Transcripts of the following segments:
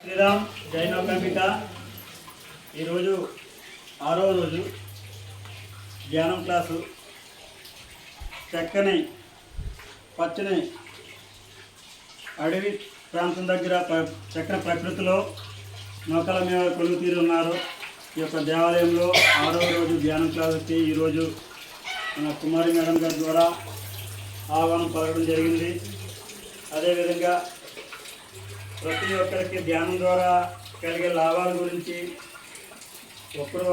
శ్రీరామ్ జై నవకంబిక ఈరోజు 6వ రోజు ధ్యానం క్లాసు. చక్కని పచ్చని అడవి ప్రాంతం దగ్గర చక్కని ప్రకృతిలో నౌకల మీద కొలువు తీరు ఉన్నారు. ఈ యొక్క దేవాలయంలో 6వ రోజు ధ్యానం క్లాసుకి ఈరోజు మన కుమారి మేడం గారి ద్వారా ఆహ్వానం పలకడం జరిగింది. అదేవిధంగా ప్రతి ఒక్కరికి ధ్యానం ద్వారా కలిగే లాభాల గురించి ఒక్కరు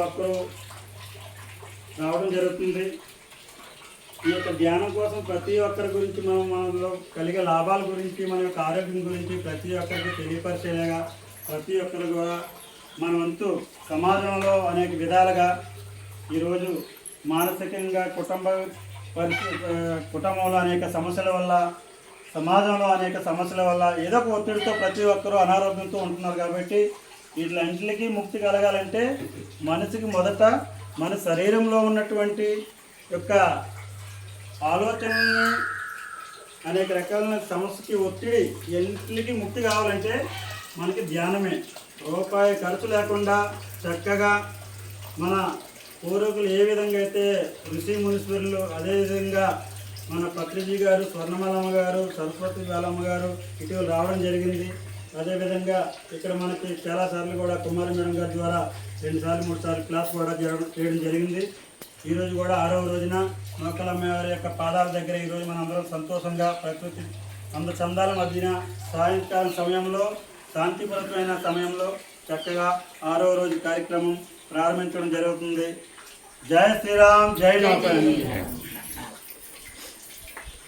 రావడం జరుగుతుంది. ఈ యొక్క ధ్యానం కోసం ప్రతి ఒక్కరి గురించి మనలో కలిగే లాభాల గురించి, మన యొక్క ఆరోగ్యం గురించి ప్రతి ఒక్కరికి తెలియపరిచేలాగా ప్రతి ఒక్కరు కూడా మన వంతు సమాజంలో అనేక విధాలుగా ఈరోజు మానసికంగా కుటుంబంలో అనేక సమస్యల వల్ల, సమాజంలో అనేక సమస్యల వల్ల ఏదో ఒక ఒత్తిడితో ప్రతి ఒక్కరూ అనారోగ్యంతో ఉంటున్నారు. కాబట్టి వీటిలన్నింటికి ముక్తి కలగాలంటే మనసుకి మొదట మన శరీరంలో ఉన్నటువంటి యొక్క ఆలోచనల్ని, అనేక రకాల సమస్యకి ఒత్తిడి ఎన్నింటికి ముక్తి కావాలంటే మనకి ధ్యానమే. రూపాయి ఖర్చు లేకుండా చక్కగా మన పూర్వకులు ఏ విధంగా అయితే ఋషి మునీశ్వరులు, అదేవిధంగా మన పత్రిజీ గారు, స్వర్ణమాలమ్మ గారు, సరస్వతి బాలమ్మ గారు ఇటీవల రావడం జరిగింది. అదేవిధంగా ఇక్కడ మనకి చాలాసార్లు కూడా కుమారి మేడం గారి ద్వారా 2 సార్లు 3 సార్లు క్లాస్ కూడా చేయడం జరిగింది. ఈరోజు కూడా 6వ రోజున నౌకలమ్మ గారి యొక్క పాదాల దగ్గర ఈరోజు మనం అందరం సంతోషంగా ప్రకృతి చందాల మధ్యన సాయంకాలం సమయంలో, శాంతిపూర్వకమైన సమయంలో చక్కగా 6వ రోజు కార్యక్రమం ప్రారంభించడం జరుగుతుంది. జై శ్రీరామ్, జై నౌకలమ్మ.